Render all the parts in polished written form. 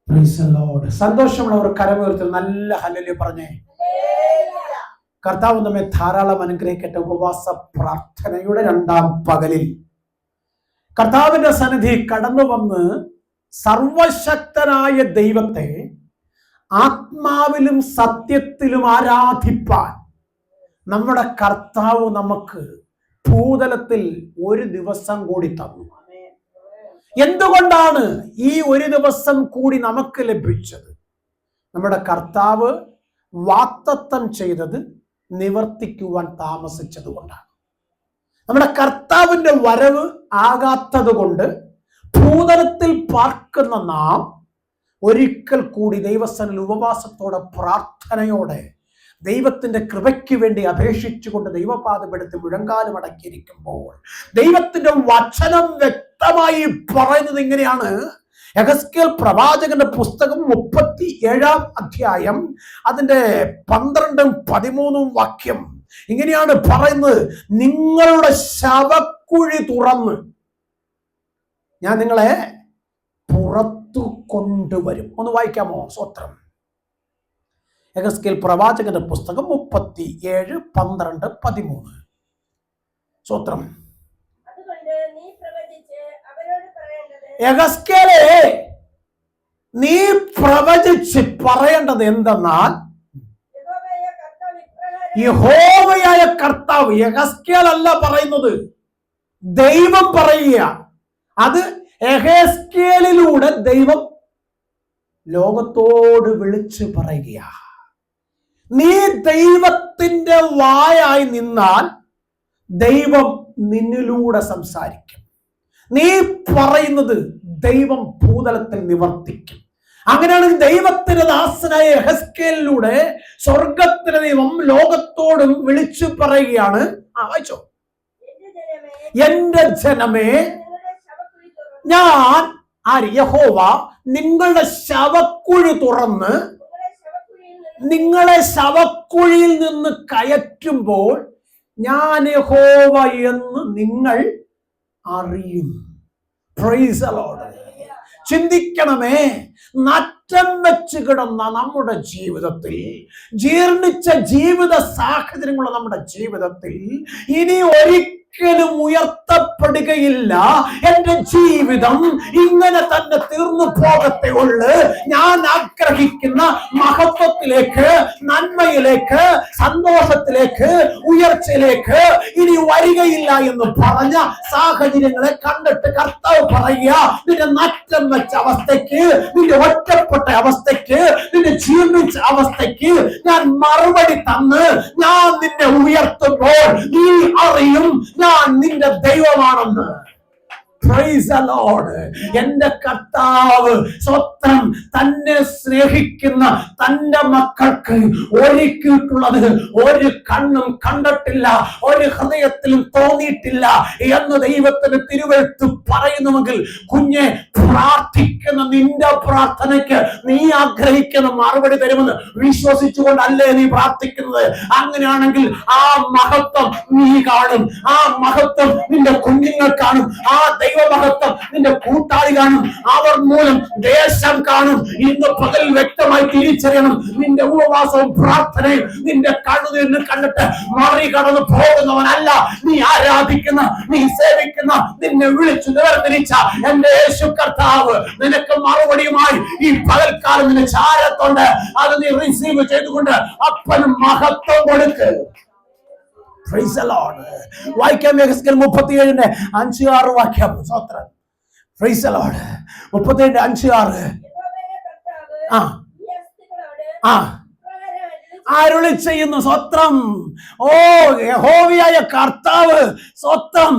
സന്തോഷമുള്ളവർ കരമുയർത്തി നല്ല ഹല്ലേലൂയ പറഞ്ഞേ. കർത്താവ് നമ്മെ ധാരാളം അനുഗ്രഹിക്കട്ടെ. ഉപവാസ പ്രാർത്ഥനയുടെ 2ാം പകലിൽ കർത്താവിന്റെ സന്നിധി കടന്നു വന്ന് സർവശക്തനായ ദൈവത്തെ ആത്മാവിലും സത്യത്തിലും ആരാധിപ്പാൻ നമ്മുടെ കർത്താവ് നമുക്ക് ഭൂതലത്തിൽ ഒരു ദിവസം കൂടി തന്നു. എന്തുകൊണ്ടാണ് ഈ ഒരു ദിവസം കൂടി നമുക്ക് ലഭിച്ചത്? നമ്മുടെ കർത്താവ് വാഗ്ദത്തം ചെയ്തത് നിവർത്തിക്കുവാൻ താമസിച്ചത് കൊണ്ടാണ്. നമ്മുടെ കർത്താവിന്റെ വരവ് ആകാത്തത് കൊണ്ട് ഭൂതലത്തിൽ പാർക്കുന്ന നാം ഒരിക്കൽ കൂടി ദൈവസന്നിധിയിൽ ഉപവാസത്തോടെ പ്രാർത്ഥനയോടെ ദൈവത്തിന്റെ കൃപയ്ക്ക് വേണ്ടി അപേക്ഷിച്ചുകൊണ്ട് ദൈവപാദമെടുത്ത് മുഴങ്കാലും അടക്കിയിരിക്കുമ്പോൾ ദൈവത്തിന്റെ വചനം വ്യക്തമായി പറയുന്നത് ഇങ്ങനെയാണ്. യെഹെസ്കേൽ പ്രവാചകന്റെ പുസ്തകം 37-ാം അധ്യായം അതിന്റെ 12-ഉം 13-ഉം വാക്യം ഇങ്ങനെയാണ് പറയുന്നത്. നിങ്ങളുടെ ശവക്കുഴി തുറന്ന് ഞാൻ നിങ്ങളെ പുറത്തു കൊണ്ടുവരും. ഒന്ന് വായിക്കാമോ? സ്തോത്രം. യെഹെസ്കേൽ പ്രവാചകന്റെ പുസ്തകം 37, 12, 13. സ്തോത്രം. യെഹെസ്കേലേ, നീ പ്രവചിച്ച് പറയേണ്ടത് എന്തെന്നാൽ, യഹോവയായ കർത്താവ്, യെഹെസ്കേൽ അല്ല പറയുന്നത്, ദൈവം പറയുക. അത് യെഹെസ്കേലിലൂടെ ദൈവം ലോകത്തോട് വിളിച്ചു പറയുക. നീ ദൈവത്തിന്റെ വായായി നിന്നാൽ ദൈവം നിന്നിലൂടെ സംസാരിക്കും. നീ പറയുന്നത് ദൈവം ഭൂതലത്തിൽ നിവർത്തിക്കും. അങ്ങനെയാണെങ്കിൽ ദൈവത്തിന്റെ ദാസനായ യെഹെസ്കേലിലൂടെ സ്വർഗത്തിലെ ദൈവം ലോകത്തോടും വിളിച്ചു പറയുകയാണ്. വായിച്ചോ. എന്റെ ജനമേ, ഞാൻ യഹോവ നിങ്ങളുടെ ശവക്കുഴി തുറന്ന് നിങ്ങളെ ശവക്കുഴിയിൽ നിന്ന് കയറ്റുമ്പോൾ ഞാൻ യഹോവ എന്ന് നിങ്ങൾ അറിയും. Praise the Lord. ചിന്തിക്കണമേ, നട്ടം വെച്ച് കിടന്ന നമ്മുടെ ജീവിതത്തിൽ, ജീർണിച്ച ജീവിത സാഹചര്യങ്ങളുള്ള നമ്മുടെ ജീവിതത്തിൽ ഇനി ഒരിക്കലും ഉയർത്തപ്പെടുകയില്ല. എന്റെ ജീവിതം ഇങ്ങനെ തന്നെ തീർന്നു പോകത്തേ ഉള്ളു. ഞാൻ ആഗ്രഹിക്കുന്ന മഹത്വത്തിലേക്ക്, നന്മയിലേക്ക്, സന്തോഷത്തിലേക്ക്, ഉയർച്ചയിലേക്ക് ഇനി വരികയില്ല എന്ന് പറഞ്ഞ സാഹചര്യങ്ങളെ കണ്ടിട്ട് കർത്താവ് പറയുക, നിന്റെ നഷ്ടം വെച്ച അവസ്ഥയ്ക്ക്, നിന്റെ ഒറ്റപ്പെട്ട അവസ്ഥയ്ക്ക്, നിന്റെ ജീർണിച്ച അവസ്ഥയ്ക്ക് ഞാൻ മറുപടി തന്ന് ഞാൻ നിന്നെ ഉയർത്തുമ്പോൾ നീ അറിയും ഞാൻ നിന്റെ ദൈവമാണെന്ന്. Praise the Lord. എന്റെ കർത്താവ് സ്വത്രം തന്നെ സ്നേഹിക്കുന്ന തന്റെ മക്കൾക്ക് ഒരുക്കിയിട്ടുള്ളത് ഒരു കണ്ണും കണ്ടിട്ടില്ല, ഒരു ഹൃദയത്തിലും തോന്നിയിട്ടില്ല എന്ന് ദൈവത്തിന് തിരുവെഴുത്ത് പറയുന്നുവെങ്കിൽ, കുഞ്ഞെ, പ്രാർത്ഥിക്കുന്ന നിന്റെ പ്രാർത്ഥനയ്ക്ക് നീ ആഗ്രഹിക്കുന്ന മറുപടി തരുമെന്ന് വിശ്വസിച്ചുകൊണ്ടല്ലേ നീ പ്രാർത്ഥിക്കുന്നത്? അങ്ങനെയാണെങ്കിൽ ആ മഹത്വം നീ കാണും, ആ മഹത്വം നിന്റെ കുഞ്ഞുങ്ങൾ കാണും, ആ ദൈവമഹത്വം നിന്റെ കൂട്ടാളി കാണും, അവർ മൂലം ദേശം കാണും. ഇന്ന് പകൽ വ്യക്തമായി തിരിച്ചറിയണം, നിന്റെ ഉപവാസവും പ്രാർത്ഥനയും നിന്റെ കണ്ണുനീരിന് കണ്ടിട്ട് മറികടന്ന് പോകുന്നവനല്ല നീ ആരാധിക്കുന്ന, നീ സേവിക്കുന്ന, നിന്നെ വിളിച്ചു വേർതിരിച്ച എന്റെ യേശു കർത്താവ്. നിനക്ക് മറുപടിയുമായി ഈ പകൽക്കാലം നിന്നെ ചാരത്തോണ്ട് അത് നീ റിസീവ് ചെയ്തുകൊണ്ട് അപ്പനും മഹത്വം കൊടുക്ക്. Praise the Lord. വായിക്കാം യെഹെസ്കേൽ 37-ന്റെ 5-6 വാക്യം. സ്തോത്രം. Praise the Lord. 37-ന്റെ 5-6. അരുളി ചെയ്യുന്നു. സ്വത്രം. ഓ യഹോവയായ കർത്താവ് സ്വത്രം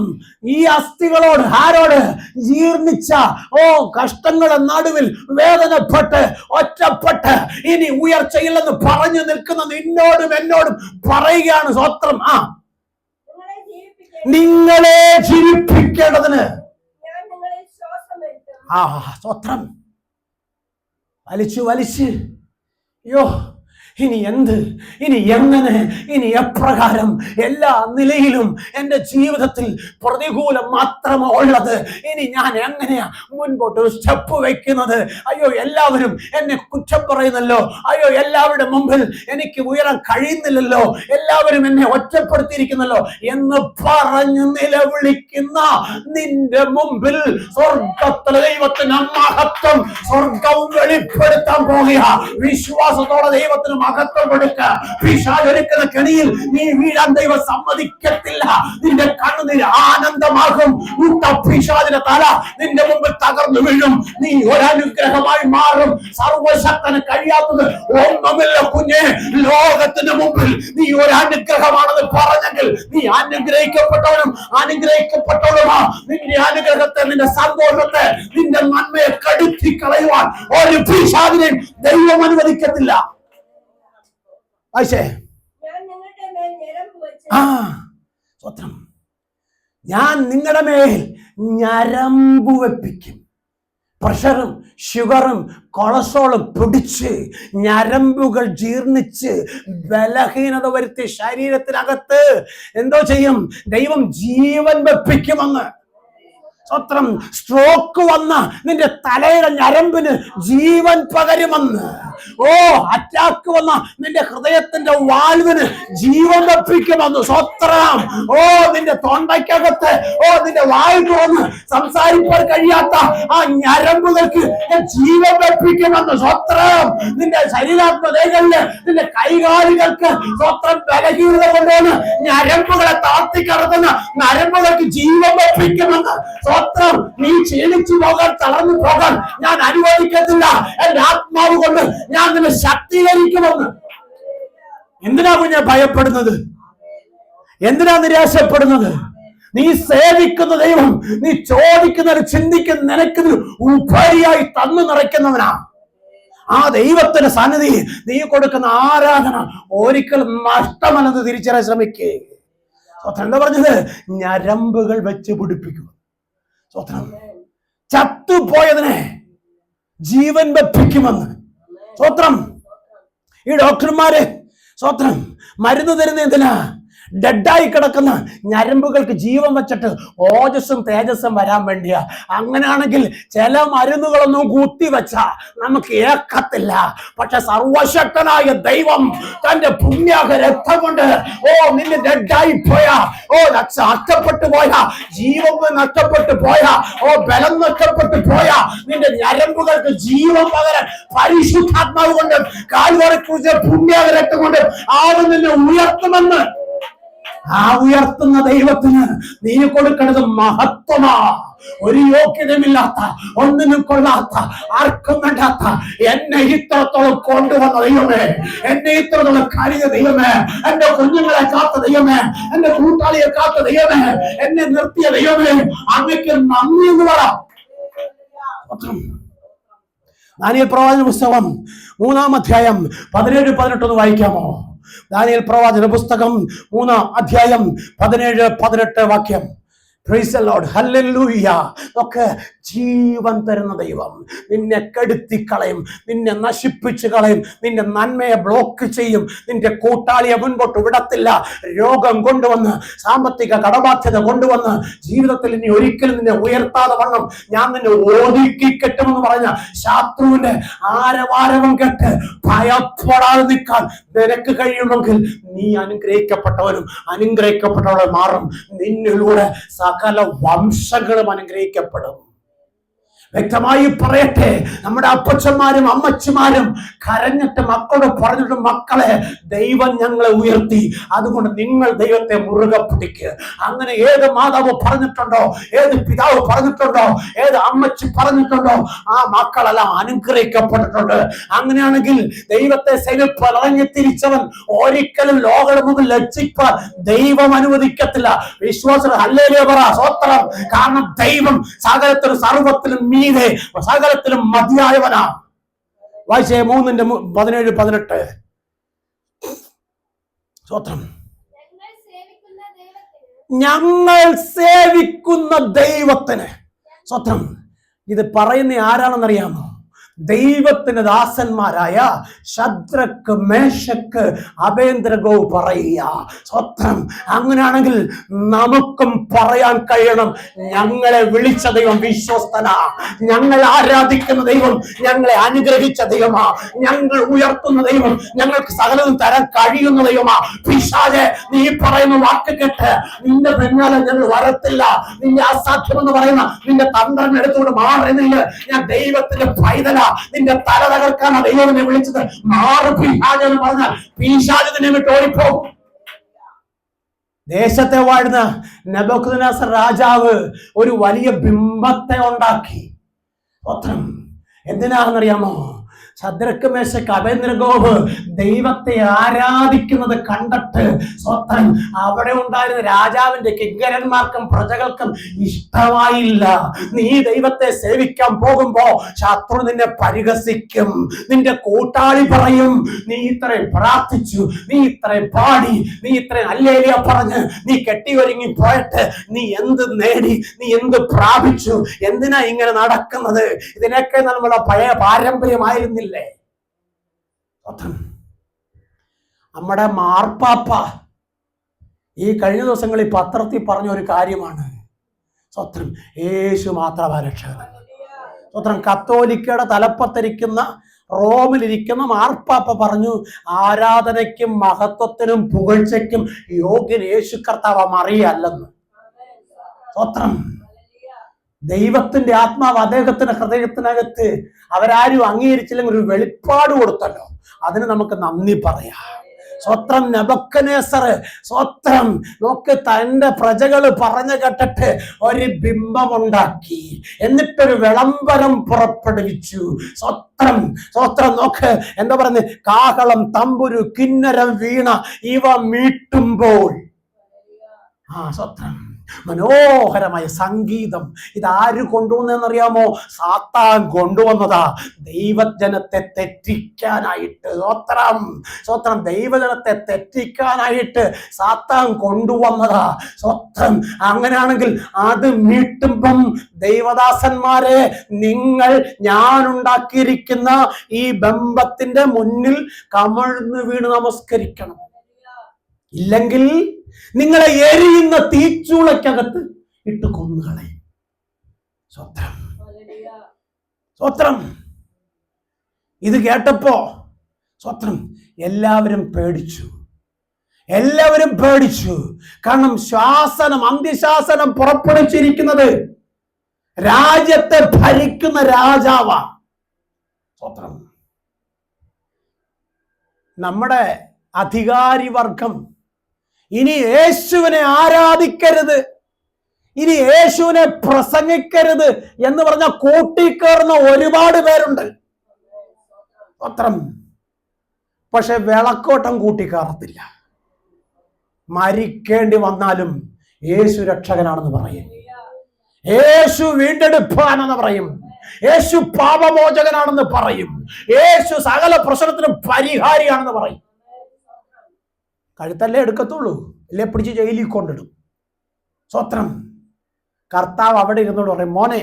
ഈ അസ്ഥികളോട്, ആരോട്? ജീർണിച്ച കഷ്ടങ്ങളുടെ നടുവിൽ വേദനപ്പെട്ട് ഒറ്റപ്പെട്ട് ഇനി ഉയർച്ചയില്ലെന്ന് പറഞ്ഞു നിൽക്കുന്ന നിന്നോടും എന്നോടും പറയുകയാണ്. സ്വത്രം. നിങ്ങളെ ജീവിപ്പിക്കേണ്ടതിന് സ്വത്രം വലിച്ച് ഇനി എന്ത്, ഇനി എങ്ങനെ, ഇനി എപ്രകാരം, എല്ലാ നിലയിലും എൻ്റെ ജീവിതത്തിൽ പ്രതികൂലം മാത്രമോ ഉള്ളത്. ഇനി ഞാൻ എങ്ങനെയാ മുൻപോട്ട് ഒരു സ്റ്റെപ്പ് വെക്കുന്നത്? അയ്യോ, എല്ലാവരും എന്നെ കുറ്റം പറയുന്നല്ലോ. അയ്യോ, എല്ലാവരുടെ മുമ്പിൽ എനിക്ക് ഉയരാൻ കഴിയുന്നില്ലല്ലോ. എല്ലാവരും എന്നെ ഒറ്റപ്പെടുത്തിയിരിക്കുന്നല്ലോ എന്ന് പറഞ്ഞ് നിലവിളിക്കുന്ന നിന്റെ മുമ്പിൽ സ്വർഗത്തിലെ ദൈവത്തിന് മഹത്വം സ്വർഗവും വെളിപ്പെടുത്താൻ പോകുക. വിശ്വാസത്തോടെ ദൈവത്തിന് മഹത്വം കൊടുക്ക. പിശാചൊരുക്കുന്ന കെണിയിൽ നീ വീഴാൻ ദൈവം സമ്മതിക്കത്തില്ല. നിന്റെ കണ്ണുനീര് ആനന്ദമാകും. പിശാചിന്റെ തല നിന്റെ മുമ്പിൽ തകർന്നു വീഴും. നീ ഒരനുഗ്രഹമായി മാറും. സർവശക്തന് കഴിയാത്തത് ഒന്നുമില്ല കുഞ്ഞെ. ലോകത്തിന് മുമ്പിൽ നീ ഒരനുഗ്രഹമാണെന്ന് പറഞ്ഞെങ്കിൽ നീ അനുഗ്രഹിക്കപ്പെട്ടവനും അനുഗ്രഹിക്കപ്പെട്ടവളുമാ. നിന്റെ അനുഗ്രഹത്തെ, നിന്റെ സന്തോഷത്തെ, നിന്റെ നന്മയെ കടുത്തി കളയുവാൻ ഒരു പിശാചിനെയും ദൈവം അനുവദിക്കത്തില്ല. സ്വത്രം, ഞാൻ നിങ്ങളുടെ മേൽ ഞരമ്പ് വെപ്പിക്കും. പ്രഷറും ഷുഗറും കൊളസ്ട്രോളും പിടിച്ച് ഞരമ്പുകൾ ജീർണിച്ച് ബലഹീനത വരുത്തി ശരീരത്തിനകത്ത് എന്തോ ചെയ്യും? ദൈവം ജീവൻ വെപ്പിക്കുമെന്ന്. സ്വത്രം, സ്ട്രോക്ക് വന്ന നിന്റെ തലയുടെ ഞരമ്പിന് ജീവൻ പകരുമെന്ന്. ഓ, അറ്റാക്ക് വന്ന നിന്റെ ഹൃദയത്തിന്റെ വാൽവിന് ജീവൻ വെപ്പിക്കുമെന്ന്. സ്വത്രം, ഓ, നിന്റെ തൊണ്ടയ്ക്കകത്ത്, ഓ, നിന്റെ വായു തുറന്ന് സംസാരിക്കാൻ കഴിയാത്ത ആ ഞരമ്പുകൾക്ക് ജീവൻ വെപ്പിക്കുമെന്ന്. സ്വത്രം, നിന്റെ ശരീരാത്മകകളില്, നിന്റെ കൈകാലുകൾക്ക് സ്വത്രം ബലഹീനത കൊണ്ടുവന്ന് ഞരമ്പുകളെ താഴ്ത്തിക്കടത്തുന്ന ഞരമ്പുകൾക്ക് ജീവൻ വെപ്പിക്കുമെന്ന്. സ്വത്രം, നീ ക്ഷീണിച്ചു പോകാൻ, തളർന്നു പോകാൻ ഞാൻ അനുവദിക്കത്തില്ല. എന്റെ ആത്മാവ് കൊണ്ട് ഞാൻ നിന്നെ ശക്തീകരിക്കുമെന്ന്. എന്തിനാ കുഞ്ഞെ ഭയപ്പെടുന്നത്? എന്തിനാ നിരാശപ്പെടുന്നത്? നീ സേവിക്കുന്ന ദൈവം നീ ചോദിക്കുന്നത്, ചിന്തിക്കുന്ന, നിനക്ക് ഉപരിയായി തന്നു നിറയ്ക്കുന്നവനാ. ആ ദൈവത്തിന്റെ സന്നിധി നീ കൊടുക്കുന്ന ആരാധന ഒരിക്കലും നഷ്ടമല്ലെന്ന് തിരിച്ചറിയാൻ ശ്രമിക്കേ. എന്താ പറഞ്ഞത്? ഞരമ്പുകൾ വെച്ച് പിടിപ്പിക്കും. സ്വത്രം, ചത്തുപോയതിനെ ജീവൻ വെപ്പിക്കുമെന്ന്. സ്വത്രം, ഈ ഡോക്ടർമാര് സ്വത്രം മരുന്ന് തരുന്ന എന്തിനാ? ഡെഡായി കിടക്കുന്ന ഞരമ്പുകൾക്ക് ജീവൻ വെച്ചിട്ട് ഓജസ്സും തേജസ്സും വരാൻ വേണ്ടിയാ. അങ്ങനെയാണെങ്കിൽ ചില മരുന്നുകളൊന്നും കുത്തിവെച്ച നമുക്ക് ഏക്കത്തില്ല. പക്ഷെ സർവശക്തനായ ദൈവം തന്റെ പുണ്യാഹ രക്തം കൊണ്ട്, ഓ, നിന്നെ ഡെഡായി പോയാ, ഓ, നഷ്ടപ്പെട്ടു പോയാ, ജീവൻ നഷ്ടപ്പെട്ടു പോയാ, ഓ, ബലം നഷ്ടപ്പെട്ടു പോയാ, നിന്റെ ഞരമ്പുകൾക്ക് ജീവൻ പകരാൻ പരിശുദ്ധാത്മാവ് കൊണ്ട്, കാൽവരെ കുറിച്ച് പുണ്യാഹ രക്തം കൊണ്ട് ആരും നിന്നെ ഉയർത്തുമെന്ന്. ആ ഉയർത്തുന്ന ദൈവത്തിന് നീ കൊടുക്കുന്നത് മഹത്വമാ. ഒരു യോഗ്യതയുമില്ലാത്ത, ഒന്നിനും കൊള്ളാത്ത, ആർക്കും വേണ്ടാത്ത എന്നെ ഇത്രത്തോളം കൊണ്ടുവന്ന ദൈവമേ, എന്നെ ഇത്രത്തോളം കരുതിയ ദൈവമേ, എന്റെ കുഞ്ഞുങ്ങളെ കാത്ത ദൈവമേ, എന്റെ കൂട്ടാളിയെ കാത്ത ദൈവമേ, എന്നെ നിർത്തിയ ദൈവമേ, അങ്ങക്ക് നന്ദി എന്ന് പറ. ദാനിയേൽ പ്രവാചക പുസ്തകം 3-ാം അധ്യായം 17-18 വായിക്കാമോ? ദാനിയേൽ പ്രവാചക പുസ്തകം 3-ാം അധ്യായം 17-18 വാക്യം. Praise the Lord, hallelujah. ഒക്കെ ജീവൻ തരുന്ന ദൈവം നിന്നെ കെടുത്തി കളയും, നിന്നെ നശിപ്പിച്ചു കളയും, നിന്റെ നന്മയെ ബ്ലോക്ക് ചെയ്യും, നിന്റെ കൂട്ടാളിയെ മുൻപോട്ട് വിടത്തില്ല. രോഗം കൊണ്ടുവന്ന്, സാമ്പത്തിക കടബാധ്യത കൊണ്ടുവന്ന് ജീവിതത്തിൽ ഇനി ഒരിക്കലും നിന്നെ ഉയർത്താതെ വണ്ണം ഞാൻ നിന്നെ ഒതുക്കി കെട്ടുമെന്ന് പറഞ്ഞ ശത്രുവിന്റെ ആരവാരവം കേട്ട് ഭയപ്പെടാതെ നിൽക്കാൻ നിനക്ക് കഴിയുമെങ്കിൽ നീ അനുഗ്രഹിക്കപ്പെട്ടവനും അനുഗ്രഹിക്കപ്പെട്ടവളും മാറും. നിന്നിലൂടെ സകല വംശങ്ങളും അനുഗ്രഹിക്കപ്പെടും. വ്യക്തമായി പറയട്ടെ, നമ്മുടെ അപ്പച്ചന്മാരും അമ്മച്ചിമാരും കരഞ്ഞിട്ട് മക്കളോട് പറഞ്ഞിട്ട്, മക്കളെ, ദൈവം ഞങ്ങളെ ഉയർത്തി, അതുകൊണ്ട് നിങ്ങൾ ദൈവത്തെ മുറുകെ പിടിക്കുക. അങ്ങനെ ഏത് മാതാവ് പറഞ്ഞിട്ടുണ്ടോ, ഏത് പിതാവ് പറഞ്ഞിട്ടുണ്ടോ, ഏത് അമ്മച്ചി പറഞ്ഞിട്ടുണ്ടോ, ആ മക്കളെല്ലാം അനുഗ്രഹിക്കപ്പെട്ടിട്ടുണ്ട്. അങ്ങനെയാണെങ്കിൽ ദൈവത്തെ സേവിപ്പാൻ ഇറങ്ങി തിരിച്ചവൻ ഒരിക്കലും ലോകം മുതൽ ലജ്ജിപ്പാൻ ദൈവം അനുവദിക്കത്തില്ല. വിശ്വാസം ഹല്ലേലൂയ പറ, സ്തോത്രം. കാരണം ദൈവം സകലത്തിലും സർവത്തിലും മീതെ സകലത്തിലും മതിയായവനാ. വായിച്ചേ 3:17-18. സ്തോത്രം. ഞങ്ങൾ സേവിക്കുന്ന ദൈവത്തിന്. സ്തോത്രം. ഇത് പറയുന്ന ആരാണെന്നറിയാമോ? ദൈവത്തിന് ദാസന്മാരായ ശദ്രക്ക്, മേശക്ക്, അബേദ്നെഗോ പറയുക. സ്വത്രം. അങ്ങനെയാണെങ്കിൽ നമുക്കും പറയാൻ കഴിയണം, ഞങ്ങളെ വിളിച്ച ദൈവം വിശ്വസ്തനാ, ഞങ്ങൾ ആരാധിക്കുന്ന ദൈവം ഞങ്ങളെ അനുഗ്രഹിച്ച ദൈവമാ, ഞങ്ങൾ ഉയർത്തുന്ന ദൈവം ഞങ്ങൾക്ക് സകലതും തരാൻ കഴിയുന്ന ദൈവമാ. പിശാചേ, നീ പറയുന്ന വാക്ക് കേട്ട് നിന്റെ പിന്നാലെ ഞങ്ങൾ വരത്തില്ല, നിന്റെ അസാധ്യമെന്ന് പറയുന്ന നിന്റെ തന്ത്രങ്ങൾ എടുത്തുകൊണ്ട് മാറുന്നില്ല. ഞാൻ ദൈവത്തിന്റെ പൈതല, നിന്റെ തല തകർക്കാനാണ് ദൈവം എന്നെ വിളിച്ചത്. മാറ് പിശാച് എന്ന് പറഞ്ഞാൽ പിശാച് നിന്നെ വിട്ട് ഓടിപ്പോകും. ദേശത്തെ വാഴുന്ന നെബൂഖദ്നേസർ രാജാവ് ഒരു വലിയ ബിംബത്തെ ഉണ്ടാക്കി. എന്തിനാണെന്നറിയാമോ? ശദ്രക്ക്, മേശക്ക്, അബേദ്നെഗോ ദൈവത്തെ ആരാധിക്കുന്നത് കണ്ടിട്ട് സ്വത്രം അവിടെ ഉണ്ടായിരുന്ന രാജാവിന്റെ കിങ്കരന്മാർക്കും പ്രജകൾക്കും ഇഷ്ടമായില്ല. നീ ദൈവത്തെ സേവിക്കാൻ പോകുമ്പോ ശത്രു നിന്നെ പരിഹസിക്കും. നിന്റെ കൂട്ടാളി പറയും, നീ ഇത്രയും പ്രാർത്ഥിച്ചു, നീ ഇത്രയും പാടി, നീ ഇത്രയും ഹല്ലേലൂയ പറഞ്ഞ് നീ കെട്ടി ഒരുങ്ങി പോയിട്ട് നീ എന്ത് നേടി, നീ എന്ത് പ്രാപിച്ചു, എന്തിനാ ഇങ്ങനെ നടക്കുന്നത്? ഇതിനൊക്കെ നമ്മുടെ പഴയ പാരമ്പര്യമായിരുന്നില്ല. നമ്മുടെ മാർപ്പാപ്പ ഈ കഴിഞ്ഞ ദിവസങ്ങളിൽ പത്രത്തിൽ പറഞ്ഞ ഒരു കാര്യമാണ്. സ്വത്രം യേശു മാത്രമാണ് രക്ഷകൻ. സ്വത്രം കത്തോലിക്കയുടെ തലപ്പത്തിരിക്കുന്ന, റോമിലിരിക്കുന്ന മാർപ്പാപ്പ പറഞ്ഞു, ആരാധനയ്ക്കും മഹത്വത്തിനും പുകഴ്ചയ്ക്കും യോഗ്യൻ യേശു കർത്താവ് മറിയല്ലെന്ന്. സ്വത്രം. ദൈവത്തിന്റെ ആത്മാവ് അദ്ദേഹത്തിന്റെ ഹൃദയത്തിനകത്ത് അവരാരും അംഗീകരിച്ചില്ലെങ്കിൽ ഒരു വെളിപ്പാട് കൊടുത്തല്ലോ, അതിന് നമുക്ക് നന്ദി പറയാം. സ്വത്രം. നെബൂഖദ്നേസർ സ്വത്രം നോക്ക്, തന്റെ പ്രജകള് പറഞ്ഞു കേട്ടിട്ട് ഒരു ബിംബമുണ്ടാക്കി, എന്നിട്ടൊരു വിളംബരം പുറപ്പെടുവിച്ചു. സ്വത്രം. സ്വത്രം. നോക്ക്, എന്താ പറയുന്നത്? കാഹളം, തമ്പുരു, കിന്നരം, വീണ ഇവ മീട്ടുമ്പോൾ സ്വത്രം മനോഹരമായ സംഗീതം. ഇതാര് കൊണ്ടുവന്നറിയാമോ? സാത്താൻ കൊണ്ടുവന്നതാ, ദൈവജനത്തെ തെറ്റിക്കാനായിട്ട്. സ്വത്രം. സ്വത്രം. ദൈവജനത്തെ തെറ്റിക്കാനായിട്ട് സാത്താൻ കൊണ്ടുവന്നതാ. സ്വത്രം. അങ്ങനെയാണെങ്കിൽ അത് മീട്ടുമ്പം ദൈവദാസന്മാരെ, നിങ്ങൾ ഞാൻ ഉണ്ടാക്കിയിരിക്കുന്ന ഈ ബിംബത്തിന്റെ മുന്നിൽ കമഴ്ന്നു വീണ് നമസ്കരിക്കണം. ഇല്ലെങ്കിൽ നിങ്ങളെ എരിയുന്ന തീച്ചൂളക്കകത്ത് ഇട്ട് കൊന്നുകളയും. സ്വത്രം. സ്വത്രം. ഇത് കേട്ടപ്പോ സ്വത്രം എല്ലാവരും പേടിച്ചു. എല്ലാവരും പേടിച്ചു. കാരണം ശാസനം, അന്ത്യശാസനം പുറപ്പെടുവിച്ചിരിക്കുന്നത് രാജ്യത്തെ ഭരിക്കുന്ന രാജാവാ. സ്വത്രം. നമ്മുടെ അധികാരി വർഗം ഇനി യേശുവിനെ ആരാധിക്കരുത്, ഇനി യേശുവിനെ പ്രസംഗിക്കരുത് എന്ന് പറഞ്ഞ കൂട്ടിക്കേറുന്ന ഒരുപാട് പേരുണ്ട്. സ്വത്രം. പക്ഷെ വിളക്കോട്ടം കൂട്ടിക്കേറത്തില്ല. മരിക്കേണ്ടി വന്നാലും യേശു രക്ഷകനാണെന്ന് പറയും, യേശു വീണ്ടെടുപ്പാനെന്ന് പറയും, യേശു പാപമോചകനാണെന്ന് പറയും, യേശു സകല പ്രശ്നത്തിനും പരിഹാരിയാണെന്ന് പറയും. കഴുത്തല്ലേ എടുക്കത്തുള്ളൂ, അല്ലേ പിടിച്ച് ജയിലിൽ കൊണ്ടിടും. സ്വത്രം. കർത്താവ് അവിടെ ഇരുന്നോട് പറയും, മോനെ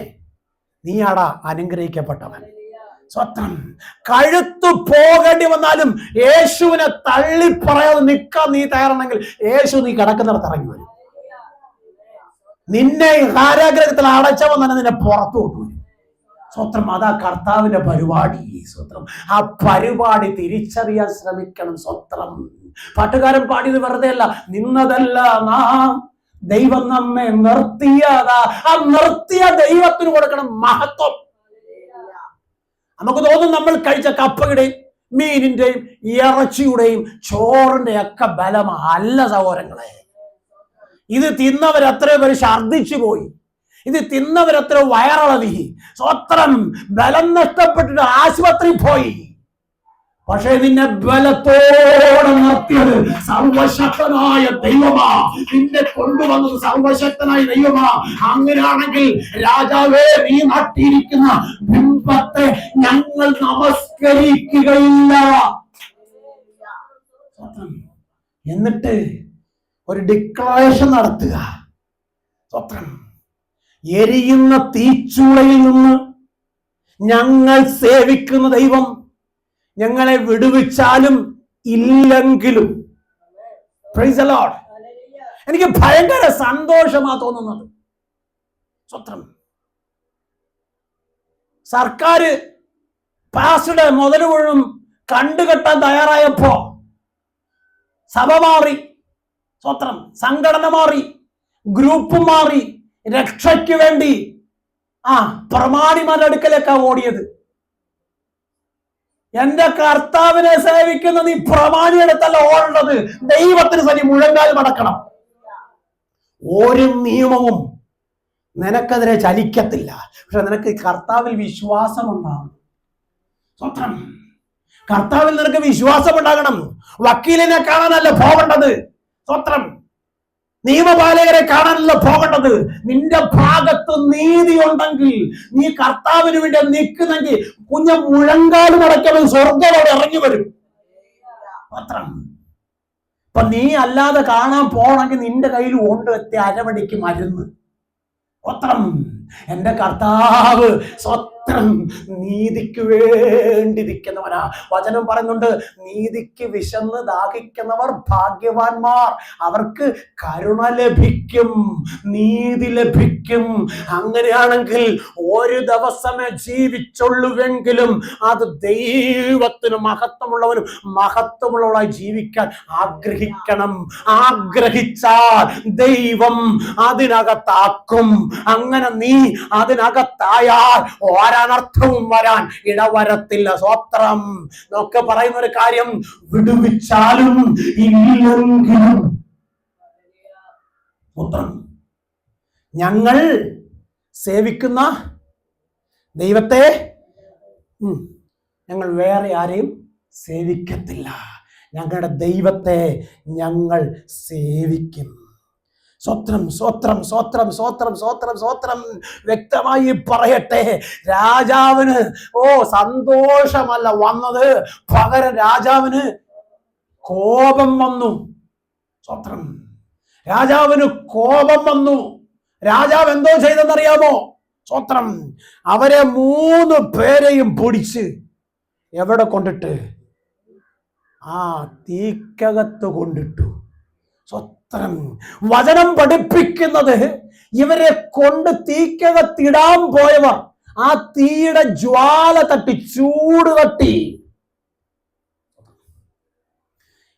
നീയാടാ അനുഗ്രഹിക്കപ്പെട്ടവൻ. സ്വത്രം. കഴുത്തു പോകേണ്ടി വന്നാലും യേശുവിനെ തള്ളി പറയാതെ നിൽക്കാൻ നീ തയ്യാറാണെങ്കിൽ യേശു നീ കിടക്കുന്നിടത്ത് ഇറങ്ങി വരും. നിന്നെ കാരാഗ്രഹത്തിൽ അടച്ചവൻ തന്നെ നിന്നെ പുറത്തു കൊണ്ടുവരും. സ്വത്രം. അതാ കർത്താവിന്റെ പരിപാടി. സ്വത്രം. ആ പരിപാടി തിരിച്ചറിയാൻ ശ്രമിക്കണം. സ്വത്രം. പാട്ടുകാരൻ പാടിയത് വെറുതെ അല്ല, നിന്നതല്ല നാം, ദൈവം നമ്മെ നിർത്തിയതാ. ആ നിർത്തിയ ദൈവത്തിന് കൊടുക്കണം മഹത്വം. നമുക്ക് തോന്നും നമ്മൾ കഴിച്ച കപ്പയുടെയും മീനിന്റെയും ഇറച്ചിയുടെയും ചോറിന്റെ ഒക്കെ ബലം അല്ല സഹോദരങ്ങളെ. ഇത് തിന്നവരത്ര പേര് ഛർദ്ദിച്ചു പോയി, ഇത് തിന്നവരത്ര വയറളവി. സ്വത്രം. ബലം നഷ്ടപ്പെട്ടിട്ട് ആശുപത്രി പോയി. പക്ഷേ നിന്നെ ബലത്തോടെ നിർത്തിയത് സർവശക്തനായ ദൈവമാ. നിന്നെ കൊണ്ടുവന്നത് സർവശക്തനായ ദൈവമാ. അങ്ങനെയാണെങ്കിൽ രാജാവേ, നീ നട്ടിരിക്കുന്ന ബിംബത്തെ ഞങ്ങൾ നമസ്കരിക്കുകയില്ല. എന്നിട്ട് ഒരു ഡിക്ലറേഷൻ നടത്തുക. സ്വത്രം. എരിയുന്ന തീച്ചൂളയിൽ നിന്ന് ഞങ്ങൾ സേവിക്കുന്ന ദൈവം ഞങ്ങളെ വിടുവിച്ചാലും ഇല്ലെങ്കിലും, പ്രൈസ് ദി ലോർഡ്, എനിക്ക് ഭയങ്കര സന്തോഷമാ തോന്നുന്നത്. സ്വത്രം. സർക്കാർ പാസ്ഡ് മുതൽ മുഴുവൻ കണ്ടുകെട്ടാൻ തയ്യാറായപ്പോ സഭ മാറി, സ്വത്രം, സംഘടന മാറി, ഗ്രൂപ്പ് മാറി, രക്ഷയ്ക്ക് വേണ്ടി പ്രമാണിമാരുടെ അടുക്കലേക്കാ ഓടിയത്. എന്റെ കർത്താവിനെ സേവിക്കുന്ന നീ പ്രമാണിയെടുത്തല്ല ഓടേണ്ടത്, ദൈവത്തിന് സരി മുഴങ്കാൽ മടക്കണം. ഒരു നിയമവും നിനക്കെതിരെ ചലിക്കത്തില്ല. പക്ഷെ നിനക്ക് കർത്താവിൽ വിശ്വാസം ഉണ്ടാകണം. സ്വത്രം. കർത്താവിൽ നിനക്ക് വിശ്വാസം ഉണ്ടാകണം. വക്കീലിനെ കാണാനല്ല പോകേണ്ടത്. സ്വത്രം. നിയമപാലകരെ കാണാനല്ല പോകേണ്ടത്. നിന്റെ ഭാഗത്ത് നീതി ഉണ്ടെങ്കിൽ, നീ കർത്താവിന് വേണ്ടി നിൽക്കുന്നെങ്കിൽ, കുഞ്ഞ മുഴങ്കാല് മടക്കവൻ സ്വർഗ്ഗത്തോടെ ഇറങ്ങി വരും. സ്വത്രം. ഇപ്പൊ നീ അല്ലാതെ കാണാൻ പോകണമെങ്കിൽ നിന്റെ കയ്യിൽ കൊണ്ട് അരമണിക്ക് മരുന്ന്. സ്വത്രം. എന്റെ കർത്താവ് സ്വത്രം നീതിക്ക് വേണ്ടി നിൽക്കുന്നവനാ. വചനം പറയുന്നുണ്ട്, നീതിക്ക് വിശന്ന് ദാഹിക്കുന്നവർ ഭാഗ്യവാന്മാർ, അവർക്ക് കരുണ ലഭിക്കും, നീതി ലഭിക്കും. അങ്ങനെയാണെങ്കിൽ ഒരു ദിവസമേ ജീവിച്ചുള്ളുവെങ്കിലും അത് ദൈവത്തിന് മഹത്വമുള്ളവനും മഹത്വമുള്ളവളായി ജീവിക്കാൻ ആഗ്രഹിക്കണം. ആഗ്രഹിച്ചാൽ ദൈവം അതിനകത്താക്കും. അങ്ങനെ നീ അതിനകത്തായാൽ ഒരനർത്ഥവും വരാൻ ഇടവരത്തില്ല. സ്വത്രം. എന്നൊക്കെ പറയുന്ന ഒരു കാര്യം, വിടുവിച്ചാലും ഇല്ലെങ്കിലും. സ്വത്രം. ഞങ്ങൾ സേവിക്കുന്ന ദൈവത്തെ ഞങ്ങൾ വേറെ ആരെയും സേവിക്കത്തില്ല. ഞങ്ങളുടെ ദൈവത്തെ ഞങ്ങൾ സേവിക്കും. സ്വത്രം, സ്വത്രം, സ്വത്രം, സ്വത്രം, സ്വത്രം, സ്വത്രം. വ്യക്തമായി പറയട്ടെ, രാജാവിന് സന്തോഷമല്ല വന്നത്, പകരം രാജാവിന് കോപം വന്നു. സ്വത്രം. രാജാവിന് കോപം വന്നു. രാജാവ് എന്തോ ചെയ്തെന്നറിയാമോ? സ്വത്രം. അവരെ 3 പേരെയും പിടിച്ച് എവിടെ കൊണ്ടിട്ട്? തീക്കകത്ത് കൊണ്ടിട്ടു. സ്വത്രം. വചനം പഠിപ്പിക്കുന്നത്, ഇവരെ കൊണ്ട് തീക്കകത്തിടാൻ പോയവർ ആ തീയുടെ ജ്വാല തട്ടി, ചൂട് തട്ടി.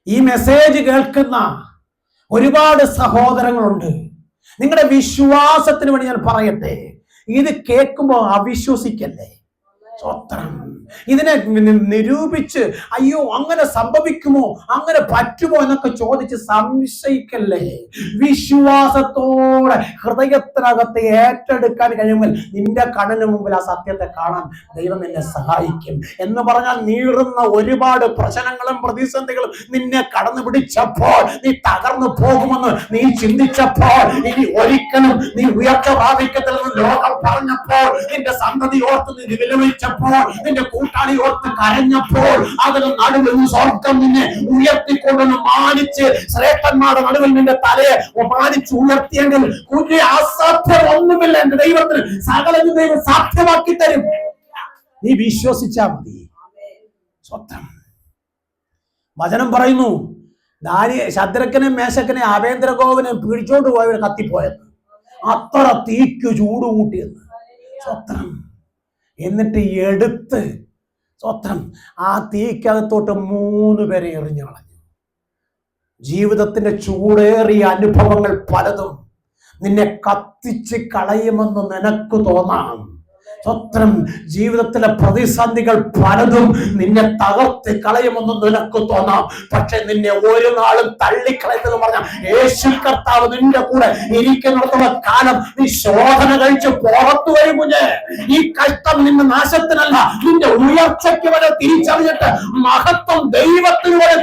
ഈ മെസ്സേജ് കേൾക്കുന്ന ഒരുപാട് സഹോദരങ്ങളുണ്ട്. നിങ്ങളുടെ വിശ്വാസത്തിന് വേണ്ടി ഞാൻ പറയട്ടെ, ഇത് കേൾക്കുമ്പോൾ അവിശ്വസിക്കല്ലേ. സ്വത്രം. ഇതിനെ നിരൂപിച്ച് അയ്യോ അങ്ങനെ സംഭവിക്കുമോ, അങ്ങനെ പറ്റുമോ എന്നൊക്കെ ചോദിച്ച് സംശയിക്കല്ലേ. വിശ്വാസത്തോടെ ഹൃദയത്തിനകത്ത് ഏറ്റെടുക്കാൻ കഴിയുമ്പോൾ നിന്റെ കണ്ണിന് മുമ്പിൽ ആ സത്യത്തെ കാണാൻ ദൈവം നിന്നെ സഹായിക്കും. എന്ന് പറഞ്ഞാൽ നീറുന്ന ഒരുപാട് പ്രശ്നങ്ങളും പ്രതിസന്ധികളും നിന്നെ കടന്നു പിടിച്ചപ്പോൾ, നീ തകർന്നു പോകുമെന്ന് നീ ചിന്തിച്ചപ്പോൾ, ഇനി ഒരിക്കലും നീ ഉയർച്ച പ്രാപിക്കത്തില്ലെന്ന് ലോകം പറഞ്ഞപ്പോൾ, നിന്റെ സന്തതി ഓർത്ത് നീ വിലപിച്ചപ്പോൾ, നിന്റെ കൂട്ടാളി ഓർത്ത് കരഞ്ഞപ്പോൾ, അതിന് നടുവിൽ സ്വർഗം നിന്നെ ഉയർത്തിക്കൊണ്ടൊന്ന് മാനിച്ച്, ശ്രേഷ്ഠന്മാരുടെ നടുവിൽ നിന്റെ തലയെ മാനിച്ച് ഉയർത്തിയെങ്കിൽ കുഞ്ഞെ അസാധ്യം ഒന്നുമില്ല. എന്റെ ദൈവത്തിന് സകല ദൈവം സാധ്യമാക്കി തരും. നീ വിശ്വസിച്ചാ മതി. സ്വത്രം. വചനം പറയുന്നു, ശദ്രക്കനെ മേശക്കനെ അബേദ്നെഗോവിനെ പിടിച്ചോണ്ട് പോയവർ കത്തിപ്പോയെന്ന്, അത്ര തീക്ക് ചൂട് കൂട്ടിയെന്ന്. സ്വത്രം. എന്നിട്ട് എടുത്ത് സ്വത്രം ആ തീക്കകത്തോട്ട് 3 പേരെ എറിഞ്ഞു കളഞ്ഞു. ജീവിതത്തിന്റെ ചൂടേറിയ അനുഭവങ്ങൾ പലതും നിന്നെ കത്തിച്ച് കളയുമെന്ന് നിനക്ക് തോന്നാം. സ്വത്രം. ജീവിതത്തിലെ പ്രതിസന്ധികൾ പലതും നിന്നെ തകർത്ത് കളയുമെന്ന് നിനക്ക് തോന്നാം. പക്ഷെ നിന്നെ ഒരു നാളും തള്ളിക്കളയുന്നത് പറഞ്ഞാൽ യേശു കർത്താവ് നിന്റെ കൂടെ ഇരിക്കുന്നിടത്തോളം കാലം നീ ശോധന കഴിച്ച് പുറത്തു വരും. കുഞ്ഞ്, ഈ കഷ്ടം നിന്റെ നാശത്തിനല്ല, നിന്റെ ഉയർച്ചയ്ക്ക് വരെ തിരിച്ചറിഞ്ഞിട്ട് മഹത്വം ദൈവത്തിന് വരെ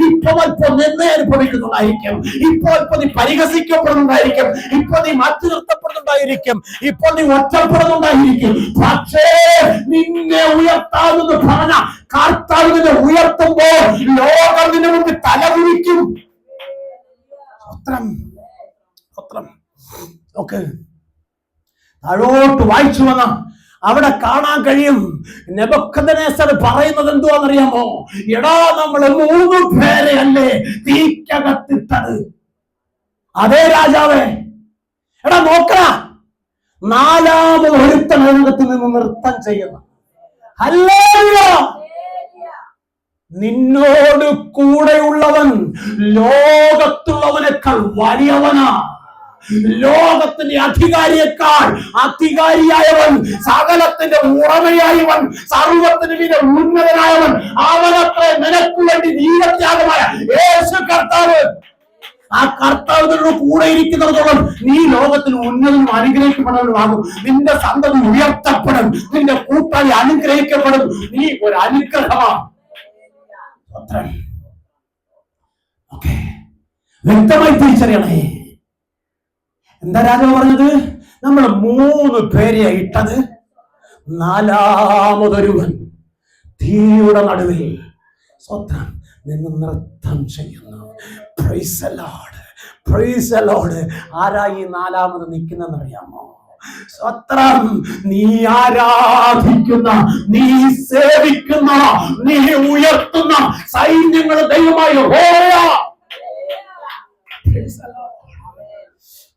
ഇപ്പോൾ നിന്നെ അനുഭവിക്കുന്നുണ്ടായിരിക്കും. ഇപ്പോൾ നീ പരിഹസിക്കപ്പെടുന്നുണ്ടായിരിക്കും. ഇപ്പോൾ നീ മാറ്റി നിർത്തപ്പെടുന്നുണ്ടായിരിക്കും. ഇപ്പോൾ നീ ഒറ്റപ്പെടുന്നുണ്ടായിരിക്കും. പക്ഷേ നിന്നെ ഉയർത്താമെന്ന് പറഞ്ഞ കർത്താവ് നിന്നെ ഉയർത്തുമ്പോൾ ലോകം നിന്നെ മുമ്പിൽ തലകുനിക്കും. താഴോട്ട് വായിച്ചു വന്ന അവിടെ കാണാൻ കഴിയും. നെബൂഖദ്നേസർ പറയുന്നത് എന്തുവാണെന്നറിയാമോ? എടാ, നമ്മള് 3 പേരെ അല്ലേ തീക്കകത്തിട്ടത്? അതേ രാജാവേ, എടാ നോക്കണ, 4ാമത് ഒരുത്തനകത്ത് നിന്ന് നൃത്തം ചെയ്യുന്നു. ഹല്ലേലൂയ! നിന്നോട് കൂടെയുള്ളവൻ ലോകത്തുള്ളവനേക്കാൾ വലിയവനാ. ലോകത്തിന്റെ അധികാരിയേക്കാൾ അധികാരിയായവൻ, സകലത്തിന്റെ ഉടമയായവൻ, സർവത്തിന് പിന്നെ ഉന്നതനായവൻ, അവനത്ര നിനക്ക് വേണ്ടി ജീവത്യാഗമായ യേശു കർത്താവ്. ആ കർത്താവിനോട് കൂടെ ഇരിക്കുന്നിടത്തോളം നീ ലോകത്തിൽ ഉന്നതനും അനുഗ്രഹിക്കപ്പെടുന്നതുമാകും. നിന്റെ സന്തതി ഉയർത്തപ്പെടും, നിന്റെ കൂട്ടാളി അനുഗ്രഹിക്കപ്പെടും. നീ ഒരു അനുഗ്രഹമാണ്. വ്യക്തമായി തിരിച്ചറിയണേ. എന്താ രാജാവ് പറഞ്ഞത്? നമ്മൾ 3 പേരെ ഇട്ടത്, 4ാമതൊരുവൻ തീയുടെ നടുവിൽ സ്വത്രം നിന്ന് നൃത്തം ചെയ്യുന്നു. Praise the Lord, praise the Lord. ആരാ ഈ 4ാമത് നിൽക്കുന്നതെന്നറിയാമോ? സ്വത്രം നീ ആരാധിക്കുന്ന, നീ സേവിക്കുന്ന, നീ ഉയർത്തുന്ന സൈന്യങ്ങളുടെ ദൈവമായ യഹോവ.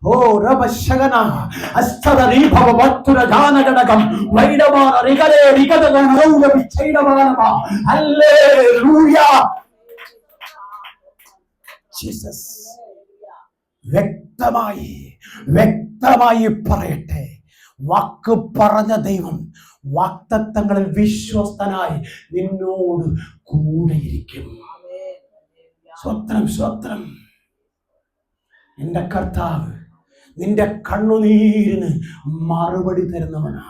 ഓ രവശകന അസ്തദരീ ഭവവത്തുര ജാനഗണകം വൈഡമാന റിഗലേ റിഗദഗന റൗല വിച്ഛൈഡമാനമ. Hallelujah Jesus. വ്യക്തമായി പറയട്ടെ, വാക്ക് പറഞ്ഞ ദൈവം വാഗ്ദത്തങ്ങളിൽ വിശ്വസ്തനായി നിന്നോട് കൂടെയിരിക്കും. സ്വത്രം സ്വത്രം. നിന്റെ കർത്താവ് നിന്റെ കണ്ണുനീരിന് മറുപടി തരുന്നവനാ.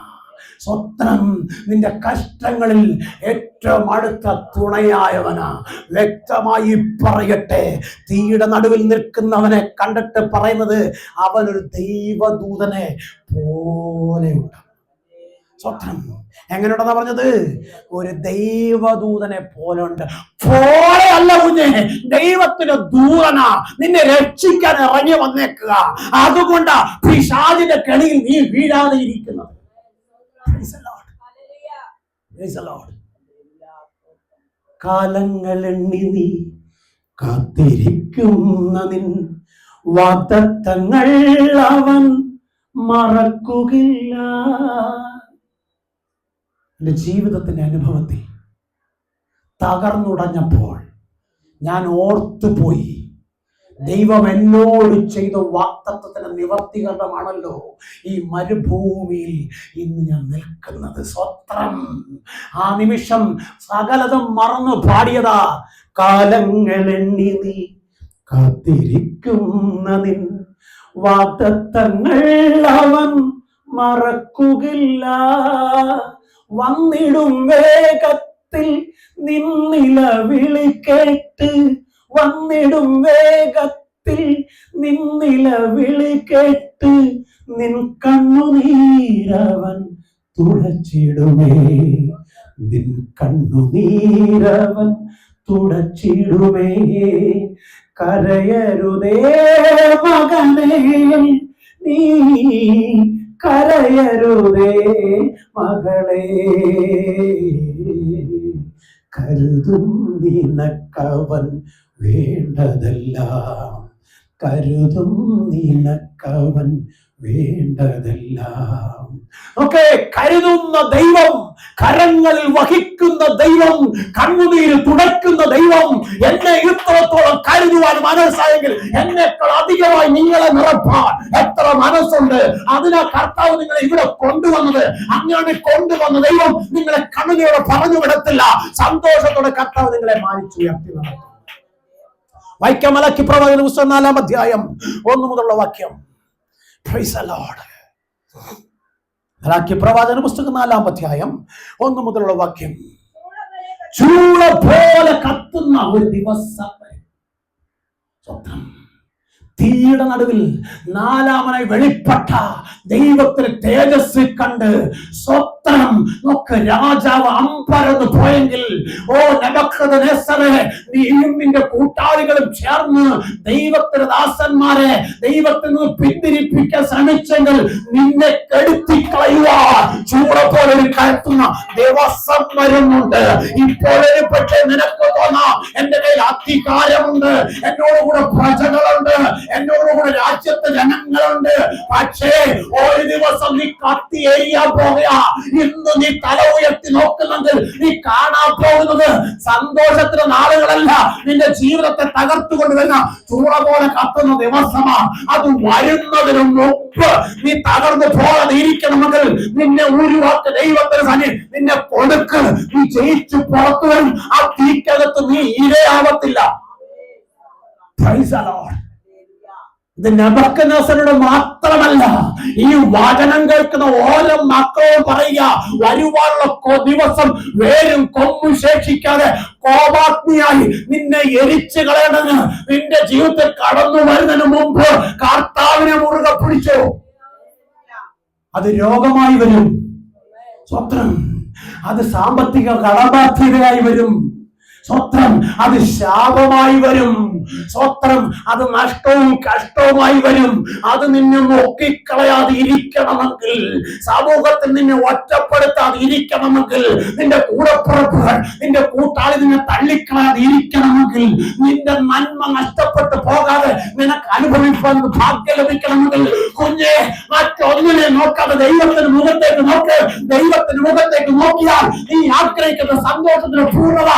സ്വത്രം. നിന്റെ കഷ്ടങ്ങളിൽ ഏറ്റവും അടുത്ത തുണയായവനാ. വ്യക്തമായി പറയട്ടെ, തീയുടെ നടുവിൽ നിൽക്കുന്നവനെ കണ്ടിട്ട് പറയുന്നത് അവനൊരു ദൈവദൂതനെ പോലെയുണ്ട്. സ്വത്രം. എങ്ങനെയുണ്ടെന്നാ പറഞ്ഞത്? ഒരു ദൈവദൂതനെ പോലെ ഉണ്ട്. പോലെ അല്ല കുഞ്ഞെ, ദൈവത്തിന്റെ ദൂതനാ നിന്നെ രക്ഷിക്കാൻ ഇറങ്ങി വന്നേക്കുക. അതുകൊണ്ടാ പിശാചിന്റെ കെണിയിൽ നീ വീഴാതെ ഇരിക്കുന്നത്. കാലങ്ങളെണ്ണി നീ കാത്തിരിക്കുന്ന നിൻ വാഗ്ദത്തങ്ങൾ അവൻ മറക്കുകയില്ല. എൻ്റെ ജീവിതത്തിന്റെ അനുഭവത്തിൽ തകർന്നുടഞ്ഞപ്പോൾ ഞാൻ ഓർത്തുപോയി, ദൈവം എന്നോട് ചെയ്ത വാഗ്ദത്തത്തിന്റെ നിവർത്തീകരണമാണല്ലോ ഈ മരുഭൂമിയിൽ ഇന്ന് ഞാൻ നിൽക്കുന്നത്. സ്വത്രം. ആ നിമിഷം സകലതും മറന്നു പാടിയതാ. കാലങ്ങളെണ്ണി നീ കാത്തിരിക്കുന്ന നിൻ വാഗ്ദത്തങ്ങൾ അവൻ മറക്കുകയില്ല. വന്നിടും വേഗത്തിൽ നിന്നില വിളി കേട്ട്, വന്നിടും വേഗത്തിൽ നിന്നില വിളി കേട്ട്, നിൻ കണ്ണുനീരവൻ തുടച്ചിടുമേ, നിൻ കണ്ണുനീരവൻ തുടച്ചിടുമേ. കരയരുതേ മകനേ നീ, കരയരുതേ മകളെ, കരുതും നിനക്കവൻ വേണ്ടതെല്ലാം, കരുതും നിനക്കവൻ വേണ്ടതെല്ലാം. ഓക്കെ, കരുതുന്ന ദൈവം, കരങ്ങളിൽ വഹിക്കുന്ന ദൈവം, കണ്ണുനീര് തുടയ്ക്കുന്ന ദൈവം എന്നെ ഇത്രത്തോളം കരുതുവാൻ മനസ്സായെങ്കിൽ എന്നെക്കാൾ അധികമായി നിങ്ങളെ നിറപ്പാൻ എത്ര മനസ്സുണ്ട്. അതിനാ കർത്താവ് നിങ്ങളെ ഇവിടെ കൊണ്ടുവന്നത്. അങ്ങനെ കൊണ്ടുവന്ന ദൈവം നിങ്ങളെ കണ്ണുനീരോടെ പറഞ്ഞു വിടത്തില്ല. സന്തോഷത്തോടെ കർത്താവ് നിങ്ങളെ മാനിച്ചുയർത്തി നടത്തും. വായിക്കാം മലാക്കി പ്രവാചകന്റെ പുസ്തകം 4-ാം അധ്യായം 1 മുതലുള്ള വാക്യം. Praise the Lord. മലാക്കി പ്രവാചകന്റെ പുസ്തകം 4-ാം അധ്യായം 1 മുതലുള്ള വാക്യം. ചൂള പോലെ കത്തുന്ന ഒരു ദിവസം, തീയുടെ നടുവിൽ നാലാമനായി വെളിപ്പെട്ട ദൈവത്തിന് തേജസ് കണ്ട് സ്വത്രം നോക്ക് രാജാവ് അമ്പരന്ന് പോയെങ്കിൽ, ഓ നെബൂഖദ്നേസറേ, നീയും നിന്റെ കൂട്ടാളികളും ചേർന്ന് ദൈവത്തിന്റെ ദാസന്മാരെ ദൈവത്തിൽ നിന്ന് പിന്തിരിപ്പിക്കാൻ ശ്രമിച്ചെങ്കിൽ നിന്നെ കെടുത്തിക്കളയുവാൻ ചൂട പോലെ ഒരു കയറ്റുന്ന ദിവസം വരുന്നുണ്ട്. ഇപ്പോഴൊരു പക്ഷേ നിനക്ക് തോന്നാം, എന്റെ കയ്യിൽ അധികാരമുണ്ട്, എന്നോടുകൂടെ പ്രജകളുണ്ട്, എന്നോടുകൂടെ രാജ്യത്തെ ജനങ്ങളുണ്ട്. പക്ഷേ ഒരു ദിവസം നീ കത്തി എറിയാൻ പോകുക. ഇന്ന് നീ തല ഉയർത്തി നോക്കുന്നെങ്കിൽ നീ കാണാൻ പോകുന്നത് സന്തോഷത്തിന്റെ നാളുകളല്ല, നിന്റെ ജീവിതത്തെ തകർത്തുകൊണ്ട് വരുന്ന ചൂട പോലെ കത്തുന്ന ദിവസമാണ്. അത് വരുന്നതിന് മുമ്പ് നീ തകർന്നു പോകാതെ ഇരിക്കണമെങ്കിൽ നിന്നെ ഉരുവാക്ക് ദൈവത്തിന് സന്നി നിന്നെ കൊടുക്ക്. നീ ജയിച്ചു പുറത്തു വരും. ആ തീക്കകത്ത് നീ ഇരയാവത്തില്ല. Praise the Lord. ഇത് നെബൂഖദ്നേസറിനോട് മാത്രമല്ല, ഈ വചനം കേൾക്കുന്ന ഓരോ മക്കളും പറയുക, വരുവാനുള്ള ദിവസം വേരും കൊമ്പും ശേഷിക്കാതെ കോപാഗ്നിയായി നിന്നെ എരിച്ചു കളയണമെന്ന് നിന്റെ ജീവിതത്തിൽ കടന്നു വരുന്നതിന് മുമ്പ് കർത്താവിനെ മുറുകെ പിടിച്ചു. അത് രോഗമായി വരും, സ്വത്രം. അത് സാമ്പത്തിക കടബാധ്യതയായി വരും, സ്വത്രം. അത് ശാപമായി വരും, സ്വത്രം. അത് നഷ്ടവും കഷ്ടവുമായി വരും. അത് നിന്നെ നോക്കിക്കളയാതെ ഇരിക്കണമെങ്കിൽ, സമൂഹത്തിൽ നിന്നെ ഒറ്റപ്പെടുത്താതെ ഇരിക്കണമെങ്കിൽ, നിന്റെ കൂടപ്പുറപ്പുകൾ നിന്റെ കൂട്ടാളി നിന്നെ തള്ളിക്കളയാതെ ഇരിക്കണമെങ്കിൽ, നിന്റെ നന്മ നഷ്ടപ്പെട്ടു പോകാതെ നിനക്ക് അനുഭവിക്കാൻ ഭാഗ്യം ലഭിക്കണമെങ്കിൽ, കുഞ്ഞെ മറ്റൊന്നിനെ നോക്കാതെ ദൈവത്തിന്റെ മുഖത്തേക്ക് നോക്ക്. ദൈവത്തിന്റെ മുഖത്തേക്ക് നോക്കിയാൽ നീ ആഗ്രഹിക്കുന്ന സന്തോഷത്തിന് പൂർണ്ണത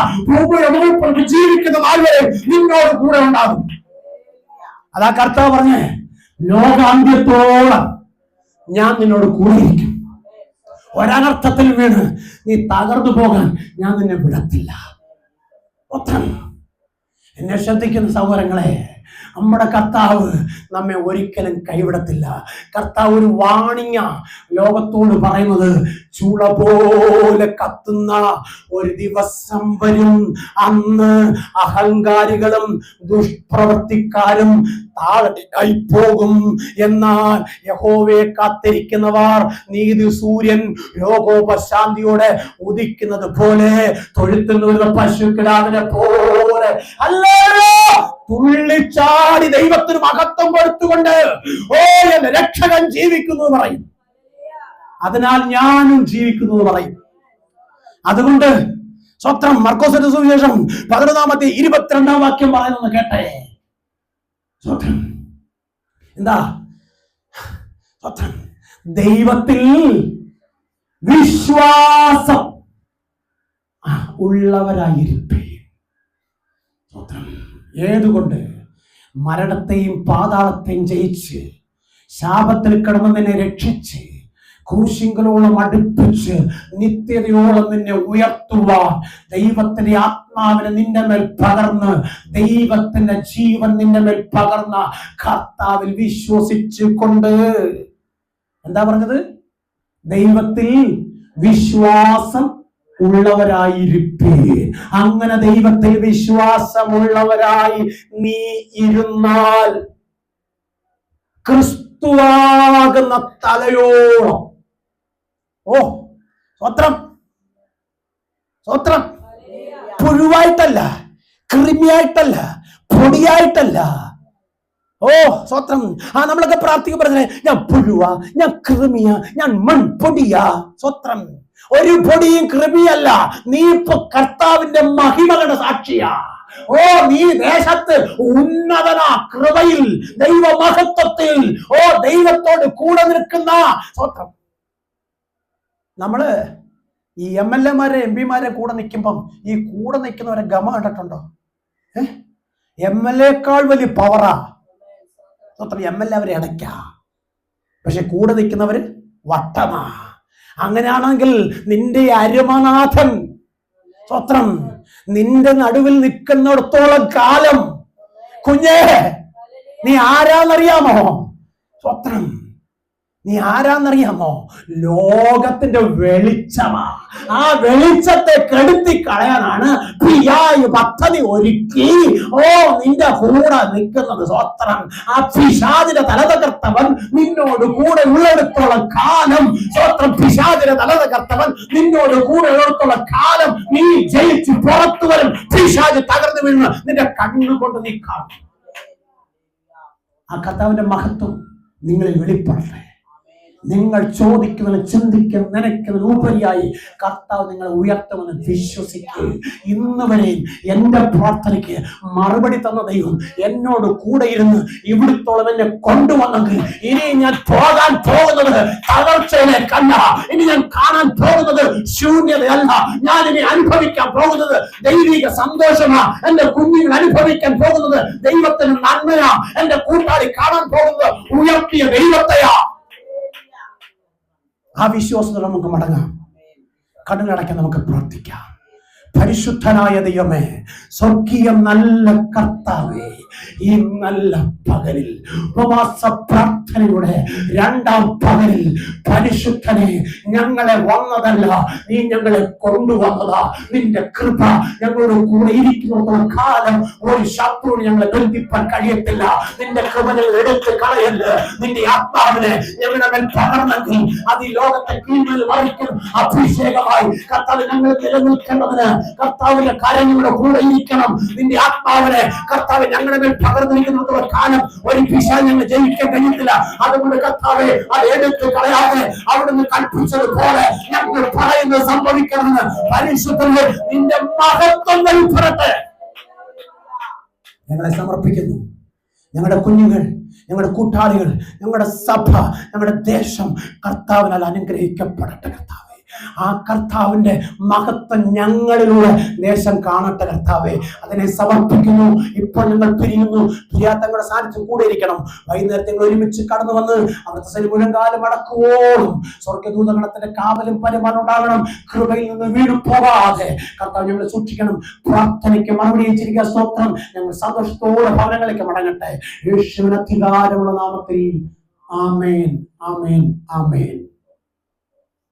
ജീവിക്കുന്ന നാളുവരെ നിന്നോട് കൂടെ ഉണ്ടാകും. അതാ കർത്താവ് പറഞ്ഞേ, ലോകാന്ത്യത്തോളം ഞാൻ നിന്നോട് കൂടിയിരിക്കും. ഒരനർത്ഥത്തിൽ വീണ് നീ തകർന്നു പോകാൻ ഞാൻ നിന്നെ വിടത്തില്ല. എന്നെ ശ്രദ്ധിക്കുന്ന സഹോദരങ്ങളെ, നമ്മുടെ കർത്താവ് നമ്മെ ഒരിക്കലും കൈവിടത്തില്ല. കർത്താവ് ഒരു വാണിംഗ ലോകത്തോട് പറയുന്നത്, ചൂള പോലെ കത്തുന്ന ഒരു ദിവസം വരും. അന്ന് അഹങ്കാരികളും ദുഷ്പ്രവർത്തിക്കാരും താഴെയായി പോകും. എന്നാൽ യഹോവയെ കാത്തിരിക്കുന്നവർ നീതി സൂര്യൻ രോഗോപശാന്തിയോടെ ഉദിക്കുന്നത് പോലെ, തൊഴുത്തിൽ നിന്ന് പശുക്കിടാവിനെ പോലെ തുള്ളിച്ചാടി ദൈവത്തിന് മഹത്വം കൊടുത്തുകൊണ്ട്, ഓ എന്റെ രക്ഷകൻ ജീവിക്കുന്നു എന്ന് പറയും. അതിനാൽ ഞാനും ജീവിക്കുന്നു എന്ന് പറയും. അതുകൊണ്ട് സ്വത്രം മർക്കോസിന്റെ സുവിശേഷം 11-22 വാക്യം പറയുന്നത് കേട്ടേ. സ്വത്രം എന്താ? സ്വത്രം ദൈവത്തിൽ വിശ്വാസം ഉള്ളവരായിരിപ്പേ. സ്വത്രം ഏതുകൊണ്ട്? മരണത്തെയും പാതാളത്തെയും ജയിച്ച് ശാപത്തിൽ കിടന്ന് നിന്നെ രക്ഷിച്ച് ക്രൂശിങ്കലോളം അടുപ്പിച്ച് നിത്യതയോളം നിന്നെ ഉയർത്തുവാൻ ദൈവത്തിന്റെ ആത്മാവിനെ നിന്റെ മേൽ പകർന്ന്, ദൈവത്തിന്റെ ജീവൻ നിന്റെ മേൽ പകർന്ന കർത്താവിൽ വിശ്വസിച്ചു കൊണ്ട്, എന്താ പറഞ്ഞത്? ദൈവത്തിൽ വിശ്വാസം ഉള്ളവരായിരിപ്പേ. അങ്ങനെ ദൈവത്തിൽ വിശ്വാസമുള്ളവരായി നീ ഇരുന്നാൽ ക്രിസ്തുവാകുന്ന തലയോളം, ഓ സ്വത്രം സ്വത്രം, പുഴുവായിട്ടല്ല, കൃമിയായിട്ടല്ല, പൊടിയായിട്ടല്ല. ഓ സ്വത്രം. നമ്മളൊക്കെ പ്രാർത്ഥിക്കും പറഞ്ഞേ, ഞാൻ പുഴുവാ, ഞാൻ കൃമിയാ, ഞാൻ മൺപൊടിയാ. സ്വത്രം. ഒരു പൊടിയും കൃമിയല്ല. നീ ഇപ്പൊ കർത്താവിന്റെ മഹിമകളുടെ സാക്ഷിയാ. ഓ നീ ദേശത്ത് ഉന്നതന കൃപയിൽ, ദൈവ മഹത്വത്തിൽ, ഓ ദൈവത്തോട് കൂടെ നിൽക്കുന്ന സ്വത്രം. നമ്മള് ഈ MLA-മാരെ MP-മാരെ കൂടെ നിൽക്കുമ്പം ഈ കൂടെ നിൽക്കുന്നവരെ ഗമ കണ്ടിട്ടുണ്ടോ? MLA-ക്കാൾ വലിയ പവറാ സ്വത്രം. MLA അവരെ അടയ്ക്ക, പക്ഷെ കൂടെ നിൽക്കുന്നവര് വട്ടമാ. അങ്ങനെയാണെങ്കിൽ നിന്റെ അരുമനാഥൻ സ്വത്രം നിന്റെ നടുവിൽ നിൽക്കുന്നിടത്തോളം കാലം, കുഞ്ഞേ നീ ആരാന്നറിയാമോ? സ്വത്രം നീ ആരാന്നറിയാമോ? ലോകത്തിന്റെ വെളിച്ചമാ. ആ വെളിച്ചത്തെ കെടുത്തി കളയാനാണ് പിയായി പദ്ധതി ഒരുക്കി നിന്റെ കൂടെ നിൽക്കുന്നത് സ്വത്രം. ആ പിശാചിനെ തലതകർത്തവൻ നിന്നോട് കൂടെ ഉള്ളിടത്തോളം കാലം, സ്വത്രം, പിശാചിനെ തലതകർത്തവൻ നിന്നോട് കൂടെ ഉള്ളിടത്തോളം കാലം നീ ജയിച്ച് പുറത്തു വരും. പിശാച് തകർന്നു വീഴുന്ന നിന്റെ കണ്ണുകൊണ്ട് നീ കാണും. ആ കർത്താവിന്റെ മഹത്വം നിങ്ങളിൽ വെളിപ്പെടട്ടെ. നിങ്ങൾ ചോദിക്കുന്നതിന്, ചിന്തിക്കുന്നതിന്, നനയ്ക്കുന്നതിന് ഉപരിയായി കർത്താവ് നിങ്ങളെ ഉയർത്തുമെന്ന് വിശ്വസിക്കുക. ഇന്ന് വരെയും എന്റെ പ്രാർത്ഥനയ്ക്ക് മറുപടി തന്ന ദൈവം എന്നോട് കൂടെ ഇരുന്ന് ഇവിടത്തോളം എന്നെ കൊണ്ടുവന്നെങ്കിൽ ഇനി ഞാൻ പോകാൻ പോകുന്നത് തകർച്ചയിലേക്കല്ല, ഇനി ഞാൻ കാണാൻ പോകുന്നത് ശൂന്യതയല്ല, ഞാൻ ഇനി അനുഭവിക്കാൻ പോകുന്നത് ദൈവിക സന്തോഷമാ. എന്റെ കുഞ്ഞുങ്ങൾ അനുഭവിക്കാൻ പോകുന്നത് ദൈവത്തിന് നന്മയാ. എന്റെ കൂട്ടാളി കാണാൻ പോകുന്നത് ഉയർത്തിയ ദൈവത്തെയാ. ആ വിശ്വാസത്തിൽ നമുക്ക് മടങ്ങാം. കണ്ണുകളടയ്ക്കാൻ നമുക്ക് പ്രാർത്ഥിക്കാം. പരിശുദ്ധനായ ദൈവമേ, സ്വർഗീയ നല്ല കർത്താവേ, ഈ നല്ല പകലിൽ, ഉപവാസ പ്രാർത്ഥനയുടെ രണ്ടാം പകലിൽ, പരിശുദ്ധനെ, ഞങ്ങളെ വന്നതല്ല, നീ ഞങ്ങളെ കൊണ്ടുവന്നതാ. നിന്റെ കൃപ ഞങ്ങളുടെ കൂടെ ഇരിക്കുന്ന കാലം ഒരു ശത്രുവിന് ഞങ്ങളെ ബന്ധിപ്പാൻ കഴിയത്തില്ല. നിന്റെ കൃപ ഞങ്ങൾ എടുത്ത് കളയല്ല. നിന്റെ ആത്മാവിനെ ഞങ്ങളുടെ മേൽ പകർന്നെങ്കിൽ അത് ഈ ലോകത്തെ കീഴിൽ മറിക്കും അഭിഷേകമായി കർത്താവ് ഞങ്ങൾ നിലനിൽക്കേണ്ടതിന് കർത്താവിന്റെ കാര്യങ്ങളുടെ കൂടെ ഇരിക്കണം. നിന്റെ ആത്മാവിനെ കർത്താവ് ഞങ്ങളുടെ മേൽ പകർന്നിരിക്കുന്ന കാലം ഒരു പിശാച് ഞങ്ങൾ ജയിക്കാൻ കഴിയത്തില്ല. അതുകൊണ്ട് കർത്താവെ, അത് എടുത്ത് കളയാതെ അവിടുന്ന് കൽപ്പിച്ചതുപോലെ ഞങ്ങൾ പറയുന്നത് സംഭവിക്കണമെന്ന് പരിശുദ്ധനെ നിന്റെ മഹത്വം വെളിപ്പെടട്ടെ. ഞങ്ങളെ സമർപ്പിക്കുന്നു. ഞങ്ങളുടെ കുഞ്ഞുങ്ങൾ, ഞങ്ങളുടെ കൂട്ടാളികൾ, ഞങ്ങളുടെ സഭ, ഞങ്ങളുടെ ദേശം കർത്താവിനാൽ അനുഗ്രഹിക്കപ്പെടട്ടെ. കർത്താവെ, ആ കർത്താവിന്റെ മഹത്വം ഞങ്ങളിലൂടെ ദേശം കാണട്ടെ. കർത്താവെ, അതിനെ സമർപ്പിക്കുന്നു. ഇപ്പോൾ ഞങ്ങൾ പിരിയുന്നു. പിരിയാത്തങ്ങളുടെ സാന്നിധ്യം കൂടെ ഇരിക്കണം. വൈകുന്നേരത്തെ ഒരുമിച്ച് കടന്നു വന്ന് അവിടുത്തെ മുഴങ്കാലം അടക്കുവോളും സ്വർഗദൂതഗണത്തിന്റെ കാവലും പരിപാലനം ഉണ്ടാകണം. കൃപയിൽ നിന്ന് വീണു പോകാതെ കർത്താവ് ഞങ്ങളെ സൂക്ഷിക്കണം. പ്രാർത്ഥനയ്ക്ക് മറുപടി വെച്ചിരിക്കുക. സ്തോത്രം. ഞങ്ങൾ സന്തോഷത്തോടെ ഭവനങ്ങളിലേക്ക് മടങ്ങട്ടെ. യേശുവിന് അധികാരമുള്ള നാമത്തിൽ ആമേൻ, ആമേൻ, ആമേൻ.